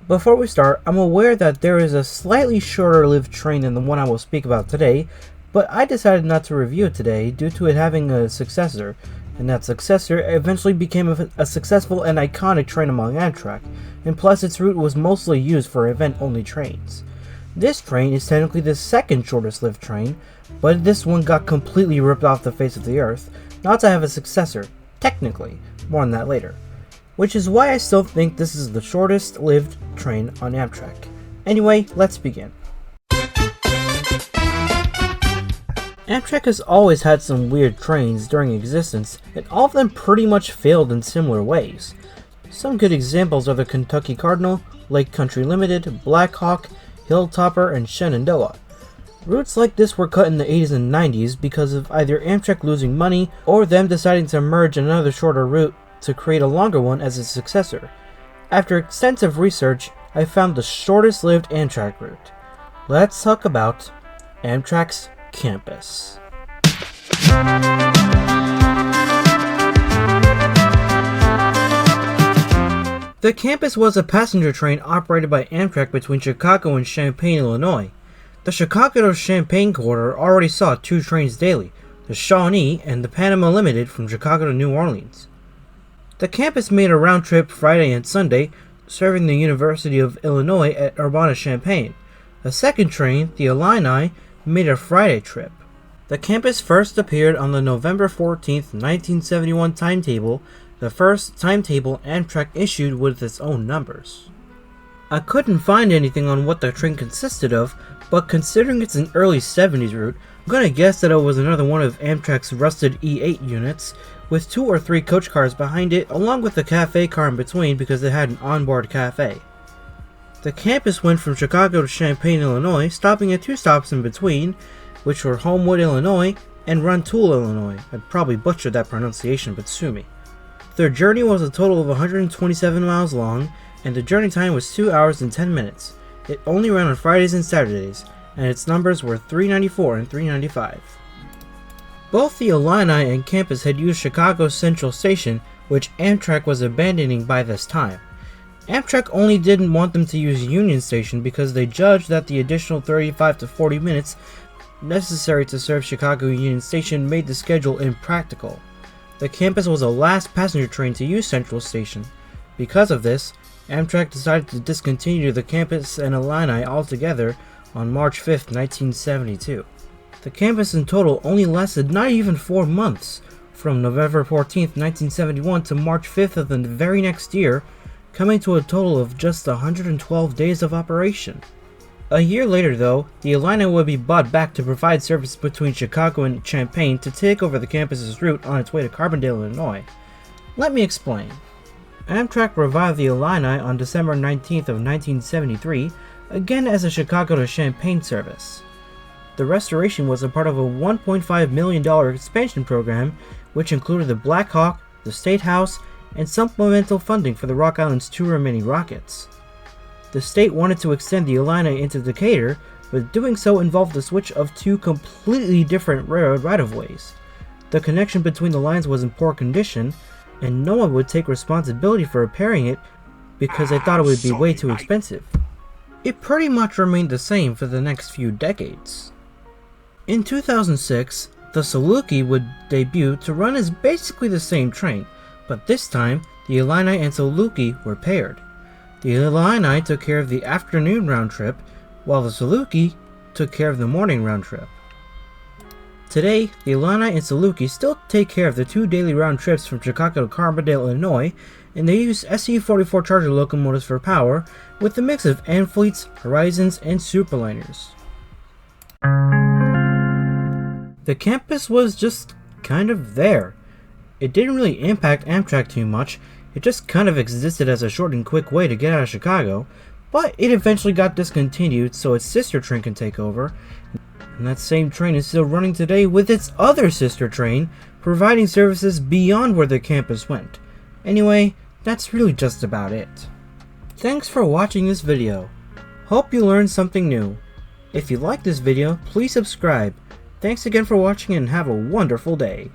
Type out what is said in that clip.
Before we start, I'm aware that there is a slightly shorter lived train than the one I will speak about today, but I decided not to review it today due to it having a successor, and that successor eventually became a successful and iconic train among Amtrak, and plus its route was mostly used for event-only trains. This train is technically the second shortest lived train, but this one got completely ripped off the face of the earth, not to have a successor, technically, more on that later. Which is why I still think this is the shortest lived train on Amtrak. Anyway, let's begin. Amtrak has always had some weird trains during existence, and all of them pretty much failed in similar ways. Some good examples are the Kentucky Cardinal, Lake Country Limited, Black Hawk, Hilltopper, and Shenandoah. Routes like this were cut in the 80s and 90s because of either Amtrak losing money or them deciding to merge another shorter route to create a longer one as a successor. After extensive research, I found the shortest lived Amtrak route. Let's talk about Amtrak's campus. The campus was a passenger train operated by Amtrak between Chicago and Champaign, Illinois. The Chicago to Champaign corridor already saw two trains daily, the Shawnee and the Panama Limited from Chicago to New Orleans. The campus made a round trip Friday and Sunday, serving the University of Illinois at Urbana-Champaign. The second train, the Illini, made a Friday trip. The campus first appeared on the November 14, 1971 timetable, the first timetable Amtrak issued with its own numbers. I couldn't find anything on what the train consisted of, but considering it's an early 70s route, I'm gonna guess that it was another one of Amtrak's rusted E8 units, with 2 or 3 coach cars behind it, along with a cafe car in between because it had an onboard cafe. The campus went from Chicago to Champaign, Illinois, stopping at 2 stops in between, which were Homewood, Illinois, and Rantoul, Illinois. I'd probably butchered that pronunciation, but sue me. Their journey was a total of 127 miles long, and the journey time was 2 hours and 10 minutes. It only ran on Fridays and Saturdays, and its numbers were 394 and 395. Both the Illini and campus had used Chicago's Central Station, which Amtrak was abandoning by this time. Amtrak only didn't want them to use Union Station because they judged that the additional 35 to 40 minutes necessary to serve Chicago Union Station made the schedule impractical. The campus was the last passenger train to use Central Station. Because of this, Amtrak decided to discontinue the campus and Illini altogether on March 5, 1972. The campus in total only lasted not even 4 months, from November 14, 1971 to March 5th of the very next year, coming to a total of just 112 days of operation. A year later though, the Illini would be bought back to provide service between Chicago and Champaign to take over the campus's route on its way to Carbondale, Illinois. Let me explain. Amtrak revived the Illini on December 19th of 1973, again as a Chicago to Champaign service. The restoration was a part of a $1.5 million expansion program, which included the Black Hawk, the State House, and supplemental funding for the Rock Island's 2 remaining rockets. The state wanted to extend the Illini into Decatur, but doing so involved the switch of 2 completely different railroad right-of-ways. The connection between the lines was in poor condition, and no one would take responsibility for repairing it because they thought it would be way too expensive. It pretty much remained the same for the next few decades. In 2006, the Saluki would debut to run as basically the same train, but this time, the Illini and Saluki were paired. The Illini took care of the afternoon round trip, while the Saluki took care of the morning round trip. Today, the Illini and Saluki still take care of the 2 daily round trips from Chicago to Carbondale, Illinois, and they use SE-44 Charger locomotives for power, with a mix of Amfleets, Horizons, and Superliners. The campus was just kind of there. It didn't really impact Amtrak too much, it just kind of existed as a short and quick way to get out of Chicago, but it eventually got discontinued so its sister train can take over, and that same train is still running today with its other sister train, providing services beyond where the campus went. Anyway, that's really just about it. Thanks for watching this video. Hope you learned something new. If you liked this video, please subscribe. Thanks again for watching and have a wonderful day.